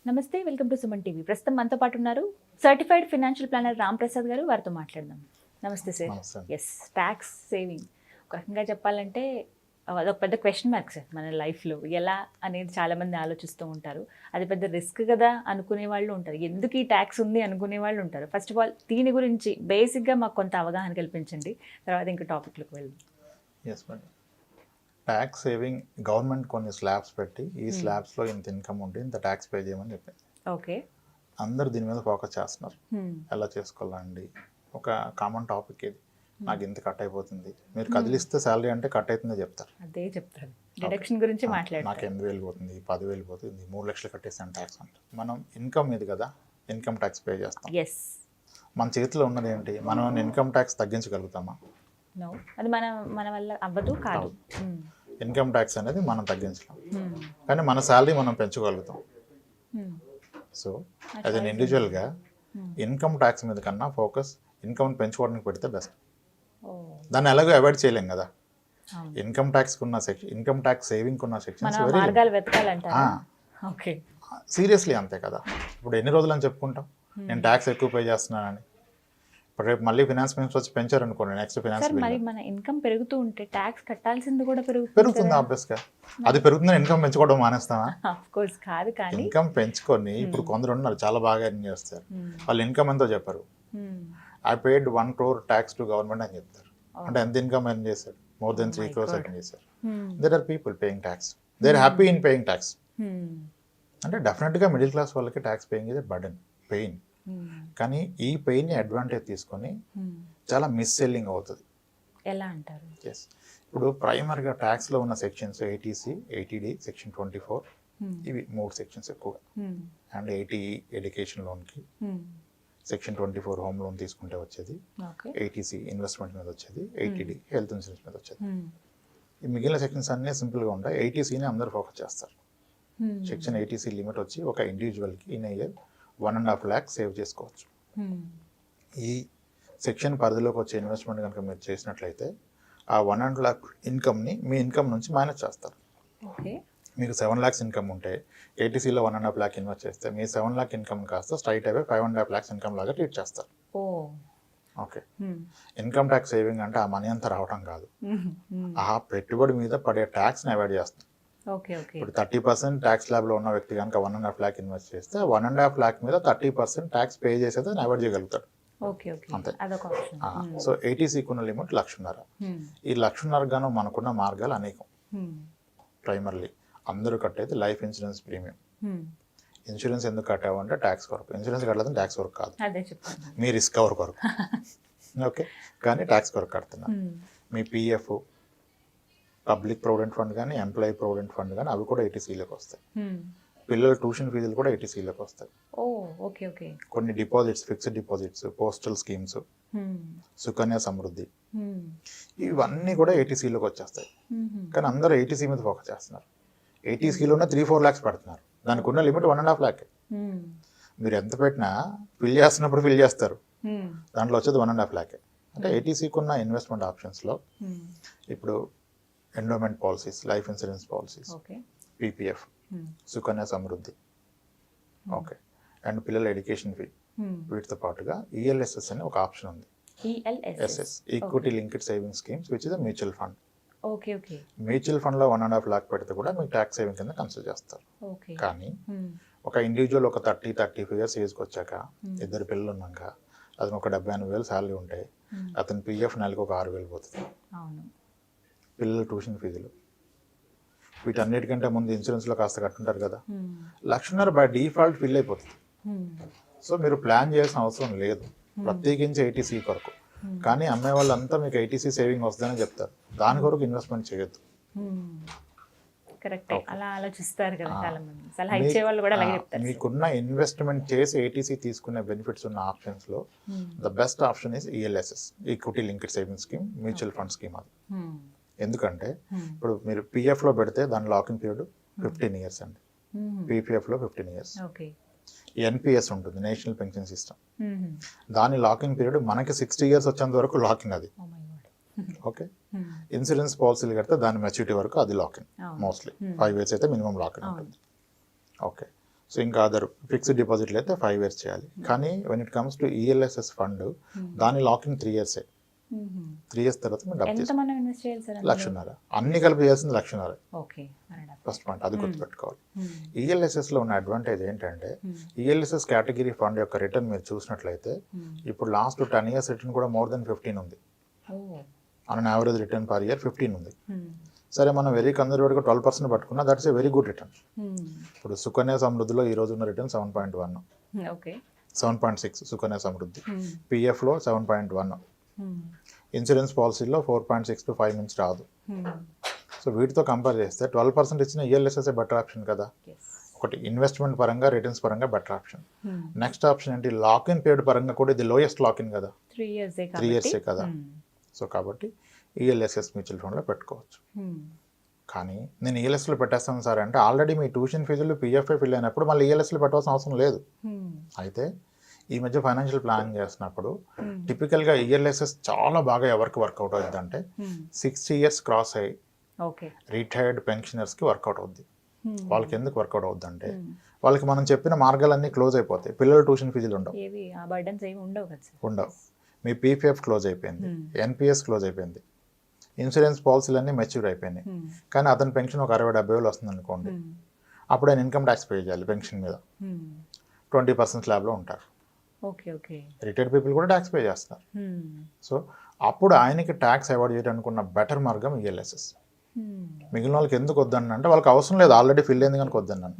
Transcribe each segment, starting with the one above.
నమస్తే, welcome to Suman TV. ప్రస్తుతం మనతో పాటు ఉన్నారు సర్టిఫైడ్ ఫైనాన్షియల్ ప్లానర్ ప్రసాద్ గారు. వారితో మాట్లాడదాం. నమస్తే సార్. ఎస్, ట్యాక్స్ సేవింగ్ ఒక రకంగా చెప్పాలంటే అదొక పెద్ద క్వశ్చన్ మార్క్ సార్ మన లైఫ్లో. ఎలా అనేది చాలామంది ఆలోచిస్తూ ఉంటారు. అది పెద్ద రిస్క్ కదా అనుకునే వాళ్ళు ఉంటారు, ఎందుకు ఈ ట్యాక్స్ ఉంది అనుకునే వాళ్ళు ఉంటారు. ఫస్ట్ ఆఫ్ ఆల్ దీని గురించి బేసిక్గా మాకు కొంత అవగాహన కల్పించండి, తర్వాత ఇంకా టాపిక్లోకి వెళ్దాం. Yes madam, tax saving government కొన్ని స్లాబ్స్ పెట్టి ఈ స్లాబ్స్లో ఇంత ఇన్కమ్ ఉంటే ఇంత ట్యాక్స్ పే చేయమని చెప్పింది. ఓకే, అందరూ దీని మీద ఫోకస్ చేస్తున్నారు. ఎలా చేసుకోవాలండి, ఒక కామన్ టాపిక్ ఇది. నాకు ఇంత కట్ అయిపోతుంది, మీరు కదిలిస్తే శాలరీ అంటే కట్ అవుతుందో చెప్తారు. అదే చెప్తారు. డిడక్షన్ గురించి మాట్లాడారు. నాకు 8,000 పోతుంది, 10,000 పోతుంది, 3 లక్షలు కట్టేస్తాను ట్యాక్స్ అంటే. మనం ఇన్కమ్ ఇది కదా, ఇన్కమ్ ట్యాక్స్ పే చేస్తాం. ఎస్, మన చేతిలో ఉన్నది ఏంటి, మనం ఇన్కమ్ ట్యాక్స్ తగ్గించగలుగుతామా? నో, అది మన వల్ల అవ్వదు కాదు. ఇన్కమ్ ట్యాక్స్ అనేది మనం తగ్గించలేం, కానీ మన శాలరీ మనం పెంచుకోగలుగుతాం. సో యాజ్ అన్ ఇండివిజువల్గా ఇన్కమ్ ట్యాక్స్ మీద కన్నా ఫోకస్ ఇన్కమ్ పెంచుకోవడానికి పెడితే బెస్ట్. దాన్ని ఎలాగో అవాయిడ్ చేయలేం కదా. ఇన్కమ్ ట్యాక్స్ ఉన్న సెక్షన్, ఇన్కమ్ ట్యాక్స్ సేవింగ్ ఉన్న సెక్షన్స్ సీరియస్లీ అంతే కదా. ఇప్పుడు ఎన్ని రోజులు అని చెప్పుకుంటాం నేను ట్యాక్స్ ఎక్కువ పే చేస్తున్నానని. ఇప్పుడు రేపు మళ్ళీ ఫినాన్స్ మినిస్టర్ వచ్చి పెంచారు అనుకోండి, నెక్స్ట్ ఫినాన్స్ మరి మన ఇన్కమ్ పెరుగుతూ ఉంటే ట్యాక్స్ కట్టాల్సింది కూడా పెరుగుతుంది ఆబ్వియస్గా. అది పెరుగుతుంది, ఇన్కమ్ పెంచుకోవడం మానేస్తామా? కోర్స్ కాదు, కానీ ఇన్కమ్ పెంచుకొని ఇప్పుడు కొందరు ఉన్నారు చాలా బాగా ఎర్న్ చేస్తారు, వాళ్ళు ఇన్కమ్ ఎంతో చెప్పరు. I paid 1 crore tax to government అని చెప్తారు. అంటే ఎంత ఇన్కమ్ ఎర్న్ చేశారు? మోర్ దెన్ 3 crores ఎర్న్ చేశారు. There are people paying tax, they are happy in paying tax. అంటే డెఫినెట్గా మిడిల్ క్లాస్ వాళ్ళకి tax paying is burden, pain. కానీ ఈ పెయిన్ని అడ్వాంటేజ్ తీసుకొని చాలా మిస్ సెల్లింగ్ అవుతుంది. ఎలా అంటారు? ఎస్, ఇప్పుడు ప్రైమరీగా ట్యాక్స్లో ఉన్న సెక్షన్స్ 80C, 80D, సెక్షన్ 24, ఇవి 3 సెక్షన్స్ ఎక్కువగా. అండ్ 80E ఎడ్యుకేషన్ లోన్కి, సెక్షన్ 24 హోమ్ లోన్ తీసుకుంటే వచ్చేది, 80C ఇన్వెస్ట్మెంట్ మీద వచ్చేది, 80D హెల్త్ ఇన్సూరెన్స్ మీద వచ్చేది. ఈ మిగిలిన సెక్షన్స్ అన్నీ సింపుల్గా ఉంటాయి. 80Cని అందరూ ఫోకస్ చేస్తారు. సెక్షన్ 80C లిమిట్ వచ్చి ఒక ఇండివిజువల్కి ఇన్ ఇయర్ 1.5 lakh సేవ్ చేసుకోవచ్చు. ఈ సెక్షన్ పరిధిలోకి వచ్చే ఇన్వెస్ట్మెంట్ కనుక మీరు చేసినట్లయితే ఆ 1.5 lakh ఇన్కమ్ని మీ ఇన్కమ్ నుంచి మైనస్ చేస్తారు. మీకు 7 lakhs ఇన్కమ్ ఉంటే 80Cలో 1.5 lakh ఇన్వెస్ట్ చేస్తే మీ 7 lakh ఇన్కమ్ కాస్త స్ట్రైట్ అవే 5.5 lakhs ఇన్కమ్ లాగా ట్రీట్ చేస్తారు. ఓకే, ఇన్కమ్ ట్యాక్స్ సేవింగ్ అంటే ఆ మనీ అంతా రావడం కాదు, ఆ పెట్టుబడి మీద పడే ట్యాక్స్ని అవాయిడ్ చేస్తుంది. ఇప్పుడు 30% ట్యాక్స్ ల్యాబ్లో ఉన్న వ్యక్తి కనుక 1.5 lakh ఇన్వెస్ట్ చేస్తే 1.5 lakh మీద 30% ట్యాక్స్ పే చేసేది అవాయిడ్ చేయగలుగుతాడు. అంతే. సో 80Cకి ఉన్న లిమిట్ 1,50,000. ఈ 1,50,000 గాను మనకున్న మార్గాలు అనేకం. ప్రైమర్లీ అందరూ కట్టేది లైఫ్ ఇన్సూరెన్స్ ప్రీమియం. ఇన్సూరెన్స్ ఎందుకు కట్టావు అంటే ట్యాక్స్ కొరకు. ఇన్సూరెన్స్ కట్టలేదు ట్యాక్స్ కొరకు కాదు, మీ రిస్క్ కవర్ కొరకు. ఓకే, కానీ ట్యాక్స్ కొరకు కడుతున్నారు. మీ పిఎఫ్, పబ్లిక్ ప్రొవిడెంట్ ఫండ్ కానీ, ఎంప్లాయీ ప్రొవిడెంట్ ఫండ్ కానీ అవి కూడా 80Cలోకి వస్తాయి. పిల్లల ట్యూషన్ ఫీజులు కూడా 80Cలోకి వస్తాయి. కొన్ని deposits, fixed deposits, postal schemes, Sukanya Samriddhi, ఇవన్నీ కూడా 80Cలోకి వచ్చేస్తాయి. కానీ అందరూ 80C మీద ఫోకస్ చేస్తున్నారు. 80Cలోనే 3-4 lakhs పెడుతున్నారు. దానికి ఉన్న లిమిట్ 1.5 lakh. మీరు ఎంత పెట్టినా ఫిల్ చేస్తున్నప్పుడు ఫిల్ చేస్తారు, దాంట్లో వచ్చేది 1.5 lakh. అంటే 80Cకి ఉన్న ఇన్వెస్ట్మెంట్ ఆప్షన్స్లో ఇప్పుడు endowment policies, life insurance policies, PPF, Sukanya Samriddhi, okay, and పిల్లల ఎడ్యుకేషన్ ఫీ, వీటితో పాటుగా ఈఎల్ఎస్ఎస్ అనే ఒక ఆప్షన్ ఉంది. ELSS, equity linked saving schemes, which is a mutual fund. Mutual ఫండ్లో 1.5 lakh పెడితే కూడా మీకు ట్యాక్స్ సేవింగ్ కింద కన్సిడర్ చేస్తారు. కానీ ఒక ఇండివిజువల్ ఒక 30-35 years ఏజ్కి వచ్చాక, 2 పిల్లలు ఉన్నాక, అతను ఒక 70,000-80,000 శాలరీ ఉంటే అతని పిఎఫ్ నెలకు ఒక 6,000 పోతుంది. పిల్లల ట్యూషన్ ఫీజులు, వీటన్నిటికంటే ముందు ఇన్సూరెన్స్లో కాస్త కట్టుంటారు కదా, 1,50,000 బై డిఫాల్ట్ ఫిల్ అయిపోతుంది. సో మీరు ప్లాన్ చేయాల్సిన అవసరం లేదు ప్రత్యేకించి 80C కొరకు. కానీ అమ్మే వాళ్ళంతా మీకు 80C సేవింగ్ వస్తుందని చెప్తారు, దాని కొరకు ఇన్వెస్ట్మెంట్ చేయొద్దు. మీకున్న ఇన్వెస్ట్మెంట్ చేసి 80C తీసుకునే బెనిఫిట్స్ ఉన్న ఆప్షన్స్లో the best option is ELSS, equity linked saving scheme, mutual fund scheme. అది ఎందుకంటే ఇప్పుడు మీరు పిఎఫ్లో పెడితే దాని లాకింగ్ పీరియడ్ 15 years అండి, పీపీఎఫ్లో 15 years. ఎన్పిఎస్ ఉంటుంది, నేషనల్ పెన్షన్ సిస్టమ్, దాని లాకింగ్ పీరియడ్ మనకి 60 years వచ్చేంత వరకు లాకింగ్ అది. ఓకే, ఇన్సూరెన్స్ పాలసీలు కడితే దాని మెచ్యూరిటీ వరకు అది లాకింగ్, మోస్ట్లీ 5 years అయితే మినిమం లాకింగ్ ఉంటుంది. ఓకే, సో ఇంకా అదర్ ఫిక్స్డ్ డిపాజిట్లు అయితే 5 years చేయాలి. కానీ when it comes to ELSS fund దాని లాకింగ్ 3 years. 3 years తర్వాత మీరు డబ్బు ఎంత మనం ఇన్వెస్ట్ చేయాలి సార్? 1,00,000. అన్ని కలిపి చేయాల్సింది 1,00,000. ఓకే, ఫస్ట్ పాయింట్ అది గుర్తుపెట్టుకోవాలి. ఈఎల్ఎస్ఎస్లో ఉన్న అడ్వాంటేజ్ ఏంటంటే ఈఎల్ఎస్ఎస్ కేటగిరీ ఫండ్ యొక్క రిటర్న్ మీరు చూసినట్లయితే ఇప్పుడు లాస్ట్ 10 years రిటర్న్ కూడా మోర్ దెన్ 15 ఉంది. On average return per year 15 ఉంది. సరే మనం వెరీ కన్జర్వేటివ్గా 12% పట్టుకున్నా that's a very good return. ఇప్పుడు సుకన్య సమృద్ధిలో ఈ రోజు ఉన్న రిటర్న్ 7.1, 7.6 సుకన్య సమృద్ధి, పిఎఫ్లో 7.1, ఇన్సూరెన్స్ పాలసీలో 4.6 to 5 నుంచి రాదు. సో వీటితో కంపేర్ చేస్తే 12% ఇచ్చిన ఈఎల్ఎస్ఎస్ బెటర్ ఆప్షన్ కదా. ఒకటి ఇన్వెస్ట్మెంట్ పరంగా రిటర్న్స్ పరంగా బెటర్ ఆప్షన్. నెక్స్ట్ ఆప్షన్ ఏంటి, లాక్ ఇన్ పీరియడ్ పరంగా కూడా ఇది లోయెస్ట్ లాక్ ఇన్ కదా, 3 years కదా. సో కాబట్టి ఈఎల్ఎస్ఎస్ మ్యూచువల్ ఫండ్లో పెట్టుకోవచ్చు. కానీ నేను ఈఎల్ఎస్లో పెట్టేస్తాను సార్ అంటే ఆల్రెడీ మీ ట్యూషన్ ఫీజులు పిఎఫ్ఐ ఫిల్ అయినప్పుడు మళ్ళీ ఈఎల్ఎస్లో పెట్టాల్సిన అవసరం లేదు. అయితే ఈ మధ్య ఫైనాన్షియల్ ప్లానింగ్ చేసినప్పుడు టిపికల్గా ఈఎల్ఎస్ఎస్ చాలా బాగా ఎవరికి వర్కౌట్ అవుతుందంటే 60 years క్రాస్ అయ్యి రిటైర్డ్ పెన్షనర్స్కి వర్కౌట్ అవుద్ది. వాళ్ళకి ఎందుకు వర్కౌట్ అవుద్దంటే వాళ్ళకి మనం చెప్పిన మార్గాలన్నీ క్లోజ్ అయిపోతాయి. పిల్లలు ట్యూషన్ ఫీజులు ఉండవు. మీ పీపీఎఫ్ క్లోజ్ అయిపోయింది, ఎన్పిఎస్ క్లోజ్ అయిపోయింది, ఇన్సూరెన్స్ పాలసీలన్నీ మెచ్యూర్ అయిపోయినాయి. కానీ అతని పెన్షన్ ఒక 60-70 వేలు వస్తుంది అనుకోండి, అప్పుడు ఆయన ఇన్కమ్ ట్యాక్స్ పే చేయాలి పెన్షన్ మీద. 20% స్లాబ్లో ఉంటారు. రిటైర్డ్ పీపుల్ కూడా ట్యాక్స్ పే చేస్తారు. సో అప్పుడు ఆయనకి ట్యాక్స్ అవాయిడ్ చేయడానికి బెటర్ మార్గం ఈఎల్ఎస్ఎస్. మిగిలిన వాళ్ళకి ఎందుకు వద్దన్న అంటే వాళ్ళకి అవసరం లేదు, ఆల్రెడీ ఫిల్ అయింది కనుక వద్దన్నాను.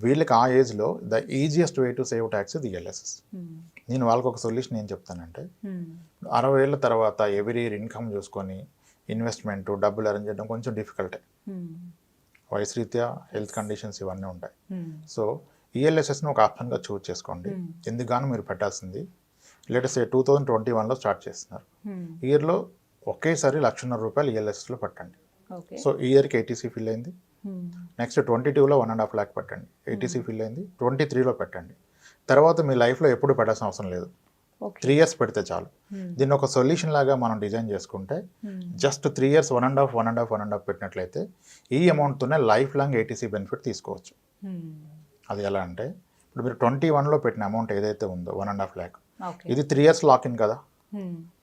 వీళ్ళకి ఆ ఏజ్లో the easiest way to save tax ఇది ఈఎల్ఎస్ఎస్. నేను వాళ్ళకి ఒక సొల్యూషన్ ఏం చెప్తానంటే 60 ఏళ్ళ తర్వాత ఎవ్రీ ఇయర్ ఇన్కమ్ చూసుకొని ఇన్వెస్ట్మెంట్ డబ్బులు అరేంజ్ చేయడం కొంచెం డిఫికల్టే. వయసు రీత్యా హెల్త్ కండిషన్స్ ఇవన్నీ ఉంటాయి. సో ఈఎల్ఎస్ఎస్ని ఒక ఆప్షన్గా చూజ్ చేసుకోండి. ఎందుకు మీరు పెట్టాల్సింది లేటెస్ట్ 2021లో స్టార్ట్ చేస్తున్నారు. ఇయర్లో ఒకేసారి ₹1,00,000 ఈఎల్ఎస్ఎస్లో పెట్టండి. సో ఈ ఇయర్కి 80C ఫిల్ అయింది, నెక్స్ట్ 22లో 1.5 lakh పెట్టండి, 80C ఫిల్ అయింది, 23లో పెట్టండి. తర్వాత మీ లైఫ్లో ఎప్పుడు పెట్టాల్సిన అవసరం లేదు, 3 years పెడితే చాలు. దీన్ని ఒక సొల్యూషన్ లాగా మనం డిజైన్ చేసుకుంటే జస్ట్ 3 years 1.5 పెట్టినట్లయితే ఈ అమౌంట్తోనే లైఫ్ లాంగ్ 80C బెనిఫిట్ తీసుకోవచ్చు. అది ఎలా అంటే ఇప్పుడు మీరు 21లో పెట్టిన అమౌంట్ ఏదైతే ఉందో 1.5 lakh, ఇది 3 years లాక్ ఇన్ కదా,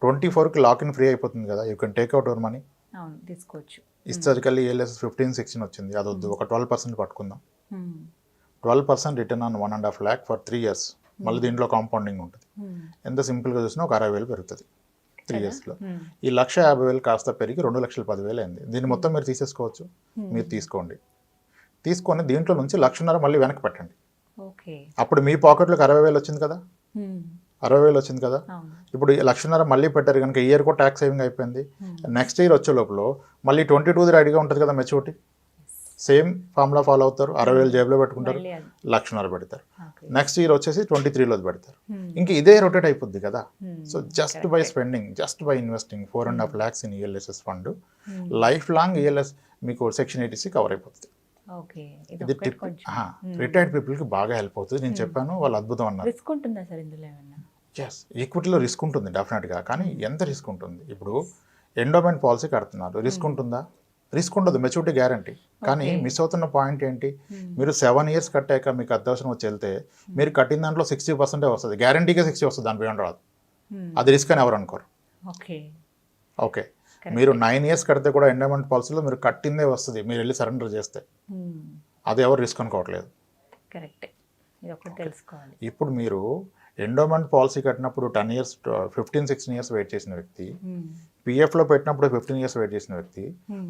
24కి లాక్ ఇన్ ఫ్రీ అయిపోతుంది కదా. You can take out your money, తీసుకోవచ్చు. హిస్టారికల్లీ ఈఎల్ఎస్ 15-16 వచ్చింది, అది వద్దు, ఒక 12% పట్టుకుందాం. 12% return on 1.5 lakh for 3 years. మళ్ళీ దీంట్లో కాంపౌండింగ్ ఉంటుంది. ఎంత సింపుల్గా చూసినా ఒక 60,000 పెరుగుతుంది 3 yearsలో. ఈ 1,50,000 కాస్త పెరిగి 2,10,000 అయింది. దీన్ని మొత్తం మీరు తీసేసుకోవచ్చు. మీరు తీసుకొని దీంట్లో నుంచి 1,00,000 మళ్ళీ వెనక్కి పెట్టండి. అప్పుడు మీ పాకెట్లోకి 60,000 వచ్చింది కదా, 60,000 వచ్చింది కదా. ఇప్పుడు 1,00,000 మళ్ళీ పెట్టారు కనుక ఈ ఇయర్ కూడా ట్యాక్స్ సేవింగ్ అయిపోయింది. నెక్స్ట్ ఇయర్ వచ్చే లోపల మళ్ళీ 22 రెడీగా ఉంటుంది కదా మెచ్యూరిటీ. సేమ్ ఫార్ములా ఫాలో అవుతారు, 60,000 జేబులో పెట్టుకుంటారు, 1,00,000 పెడతారు. నెక్స్ట్ ఇయర్ వచ్చేసి 23లో పెడతారు. ఇంక ఇదే రొటేట్ అయిపోద్ది కదా. So just by spending, just by investing 4.5 lakhs in ELSS fund, life long ELS మీకు సెక్షన్ 80C కవర్ అయిపోతుంది. ఇది టిప్ రిటైర్డ్ పీపుల్కి బాగా హెల్ప్ అవుతుంది. నేను చెప్పాను, వాళ్ళు అద్భుతం అన్నారు. ఎస్, ఈక్విటీలో రిస్క్ ఉంటుంది డెఫినెట్గా. కానీ ఎంత రిస్క్ ఉంటుంది? ఇప్పుడు ఎండోమెంట్ పాలసీ కడుతున్నారు, రిస్క్ ఉంటుందా? రిస్క్ ఉండదు, మెచ్యూరిటీ గ్యారంటీ. కానీ మిస్ అవుతున్న పాయింట్ ఏంటి, మీరు 7 years కట్టాక మీకు అత్యవసరం వచ్చి వెళ్తే మీరు కట్టిన దాంట్లో 60% వస్తుంది, గ్యారంటీగా 60 వస్తుంది, దాని బియాండ్ రాదు. అది రిస్క్ అని ఎవరు అనుకోరు. ఓకే, మీరు 9 years కడితే కూడా ఎండోమెంట్ పాలసీలో మీరు కట్టిందే వస్తుంది, మీరు వెళ్ళి సరెండర్ చేస్తే. అది ఎవరు రిస్క్ అనుకోవట్లేదు. ఇప్పుడు మీరు ఎండోమెంట్ పాలసీ కట్టినప్పుడు 10 years 15-16 years వెయిట్ చేసిన వ్యక్తి, పిఎఫ్లో పెట్టినప్పుడు 15 years వెయిట్ చేసిన వ్యక్తి,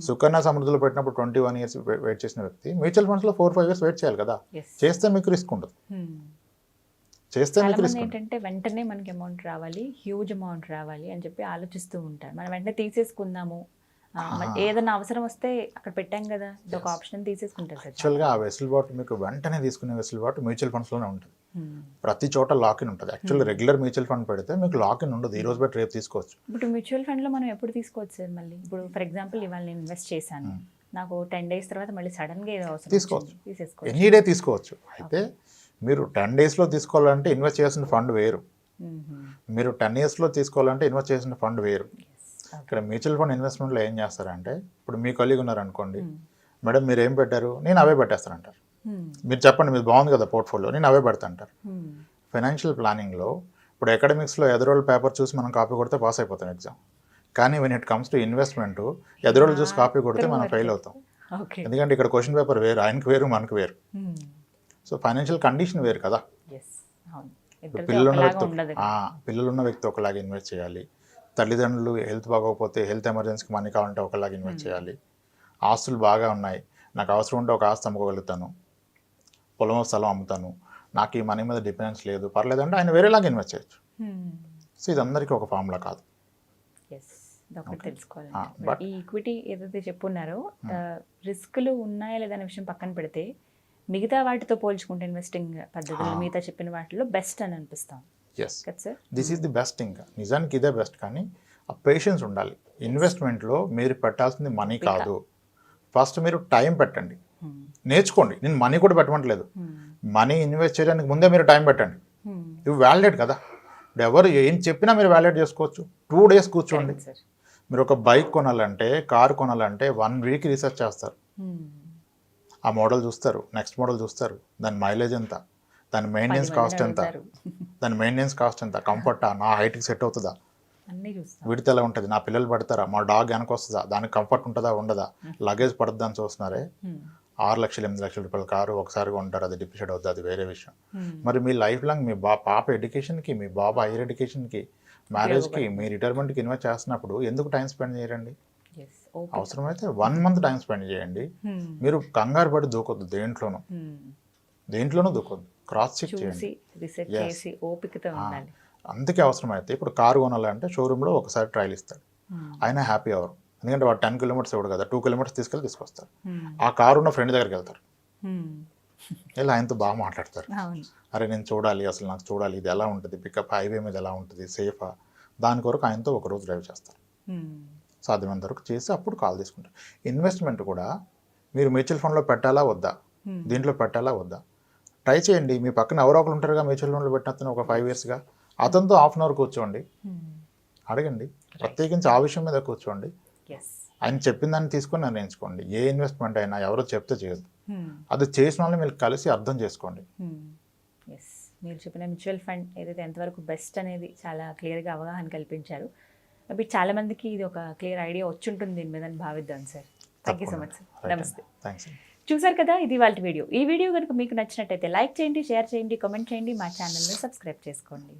సుకన్య సమృద్ధిలో పెట్టినప్పుడు 21 years వెయిట్ చేసిన వ్యక్తి మ్యూచువల్ ఫండ్స్లో 4-5 years వెయిట్ చేయాలి కదా. చేస్తే మీకు రిస్క్ ఉండదు. ఏంటంటే వెంటనే మనకి అమౌంట్ రావాలి, హ్యూజ్ అమౌంట్ రావాలి అని చెప్పి ఆలోచిస్తూ ఉంటారు. మనం వెంటనే తీసేసుకుందాము, ఏదైనా అవసరం వస్తే అక్కడ పెట్టాం కదా, ఒక ఆప్షన్ తీసేసుకుంటారు. యాక్చువల్గా ఆ వెసులుబాటు మీకు వెంటనే తీసుకునే వెసులుబాటు మ్యూచువల్ ఫండ్స్లోనే ఉంటుంది. ప్రతి చోట లాక్ ఇన్ ఉంటుంది. యాక్చువల్లీ రెగ్యులర్ మ్యూచువల్ ఫండ్ పెడితే మీకు లాక్ ఇన్ ఉండదు, ఈ రోజు బట్టి రేపు తీసుకోవచ్చు. ఇప్పుడు మ్యూచువల్ ఫండ్లో మనం ఎప్పుడు తీసుకోవచ్చు సార్? మళ్ళీ ఇప్పుడు ఫర్ ఎగ్జాంపుల్ ఇవాళ నేను ఇన్వెస్ట్ చేశాను, నాకు 10 days తర్వాత మళ్ళీ సడన్గా ఏదో అవసరం తీసుకోవచ్చు, ఎనీ డే తీసుకోవచ్చు. అయితే మీరు 10 daysలో తీసుకోవాలంటే ఇన్వెస్ట్ చేసిన ఫండ్ వేరు, మీరు 10 yearsలో తీసుకోవాలంటే ఇన్వెస్ట్ చేసిన ఫండ్ వేరు. ఇక్కడ మ్యూచువల్ ఫండ్ ఇన్వెస్ట్మెంట్లో ఏం చేస్తారంటే, ఇప్పుడు మీ కొలీగ్ ఉన్నారనుకోండి, మేడం మీరు ఏం పెట్టారు, నేను అవే పెట్టేస్తానంటారు. మీరు చెప్పండి మీరు బాగుంది కదా పోర్ట్ఫోలియో, నేను అవే పెడతా అంటారు. ఫైనాన్షియల్ ప్లానింగ్లో ఇప్పుడు అకాడమిక్స్లో ఎదురోళ్ళ పేపర్ చూసి మనం కాపీ కొడితే పాస్ అయిపోతాం ఎగ్జామ్. కానీ when it comes to investment ఎదురోళ్ళు చూసి కాపీ కొడితే మనం ఫెయిల్ అవుతాం. ఎందుకంటే ఇక్కడ క్వశ్చన్ పేపర్ వేరు, ఆయనకు వేరు మనకు వేరు. సో ఫైనాన్షియల్ కండిషన్ వేరు కదా. పిల్లలున్న వ్యక్తి ఒకలాగా ఇన్వెస్ట్ చేయాలి, తల్లిదండ్రులు హెల్త్ బాగోకపోతే హెల్త్ ఎమర్జెన్సీకి మనీ కావాలంటే ఒకలాగా ఇన్వెస్ట్ చేయాలి, ఆస్తులు బాగా ఉన్నాయి నాకు అవసరం ఉంటే ఒక ఆస్తి అమ్ముకోగలుగుతాను, పొలం స్థలం అమ్ముతాను, నాకు ఈ మనీ మీద డిపెండెన్స్ లేదు పర్లేదంటే ఆయన వేరేలాగా ఇన్వెస్ట్ చేయొచ్చు. సో ఇది అందరికీ ఒక ఫార్ములా కాదు. బట్ ఈ ఈక్విటీ ఏదైతే చెప్పున్నారో రిస్క్లు ఉన్నాయా లేదనే విషయం పక్కన పెడితే మిగతా వాటితో పోల్చుకుంటే ఇన్వెస్టింగ్ పద్ధతులు మిగతా చెప్పిన వాటిలో బెస్ట్ అని అనిపిస్తాం. This is the best. ఇంకా నిజానికి ఇదే బెస్ట్, కానీ ఆ పేషెన్స్ ఉండాలి. ఇన్వెస్ట్మెంట్లో మీరు పెట్టాల్సింది మనీ కాదు, ఫస్ట్ మీరు టైం పెట్టండి, నేర్చుకోండి. నేను మనీ కూడా పెట్టమంటలేదు, మనీ ఇన్వెస్ట్ చేయడానికి ముందే మీరు టైం పెట్టండి. ఇవి వ్యాలిడేట్ కదా, ఇప్పుడు ఎవరు ఏం చెప్పినా మీరు వ్యాలిడేట్ చేసుకోవచ్చు. 2 days కూర్చోండి. మీరు ఒక బైక్ కొనాలంటే కారు కొనాలంటే 1 week రీసెర్చ్ చేస్తారు. ఆ మోడల్ చూస్తారు, నెక్స్ట్ మోడల్ చూస్తారు, దాని మైలేజ్ ఎంత, దాని మెయింటెనెన్స్ కాస్ట్ ఎంత, కంఫర్టా, నా హైట్కి సెట్ అవుతుందా, విడితే ఎలా ఉంటుంది, నా పిల్లలు పడతారా, మా డాగ్ వెనక వస్తుందా, దానికి కంఫర్ట్ ఉంటుందా ఉండదా, లగేజ్ పడుతుందా అని చూస్తున్నారే. 6 లక్షలు 8 లక్షల రూపాయల కారు ఒకసారిగా ఉంటారు, అది డిప్రిషియేట్ అవుతుంది, అది వేరే విషయం. మరి మీ లైఫ్ లాంగ్ మీ పాప ఎడ్యుకేషన్కి, మీ బాబు హైయర్ ఎడ్యుకేషన్కి, మ్యారేజ్కి, మీ రిటైర్మెంట్కి ఇన్వెస్ట్ చేస్తున్నప్పుడు ఎందుకు టైం స్పెండ్ చేయరండి? అవసరమైతే 1 month టైం స్పెండ్ చేయండి. మీరు కంగారు పడి దూకొద్దు, దేంట్లోనూ దూకొద్దు, క్రాస్ చెక్ చేయండి. అందుకే అవసరమైతే ఇప్పుడు కారు కొనాలంటే షోరూంలో ఒకసారి ట్రయల్ ఇస్తాడు, ఆయన హ్యాపీ అవరు, ఎందుకంటే వాడు 10 kilometers ఇవ్వడు కదా, 2 kilometers తీసుకొస్తారు. ఆ కారు ఉన్న ఫ్రెండ్ దగ్గరికి వెళ్తారు, ఇలా ఆయనతో బాగా మాట్లాడతారు, అరే నేను చూడాలి, అసలు నాకు చూడాలి, ఇది ఎలా ఉంటుంది, పికప్ హైవే మీద ఎలా ఉంటుంది, సేఫా, దాని కొరకు ఆయనతో ఒకరోజు డ్రైవ్ చేస్తారు. సాధ్యమైనంత వరకు చేసి అప్పుడు కాల్ తీసుకుంటారు. ఇన్వెస్ట్మెంట్ కూడా మీరు మ్యూచువల్ ఫండ్లో పెట్టాలా వద్దా, దీంట్లో పెట్టాలా వద్దా ట్రై చేయండి. మీ పక్కన ఎవరో ఒకరు ఉంటారుగా మ్యూచువల్ ఫండ్లో పెట్టిన ఒక 5 yearsగా, అతనితో 1/2 hour కూర్చోండి, అడగండి, ప్రత్యేకించి ఆ విషయం మీద కూర్చోండి. ఆయన చెప్పిన దాన్ని తీసుకొని నిర్ణయించుకోండి. ఏ ఇన్వెస్ట్మెంట్ అయినా ఎవరో చెప్తే చేయొద్దు, అది చేసిన వాళ్ళని మీరు కలిసి అర్థం చేసుకోండి. మీరు చెప్పిన మ్యూచువల్ ఫండ్ ఏదైతే ఎంతవరకు బెస్ట్ అనేది చాలా క్లియర్గా అవగాహన కల్పించారు. అవి చాలా మందికి ఇది ఒక క్లియర్ ఐడియా వచ్చి ఉంటుంది దీని మీద అని భావిద్దాం sir. Thank you so much sir. నమస్తే. చూసారు కదా, ఇది వాళ్ళ వీడియో. ఈ వీడియో కనుక మీకు నచ్చినట్టయితే లైక్ చేయండి, షేర్ చేయండి, కామెంట్ చేయండి, మా ఛానల్ని సబ్స్క్రైబ్ చేసుకోండి.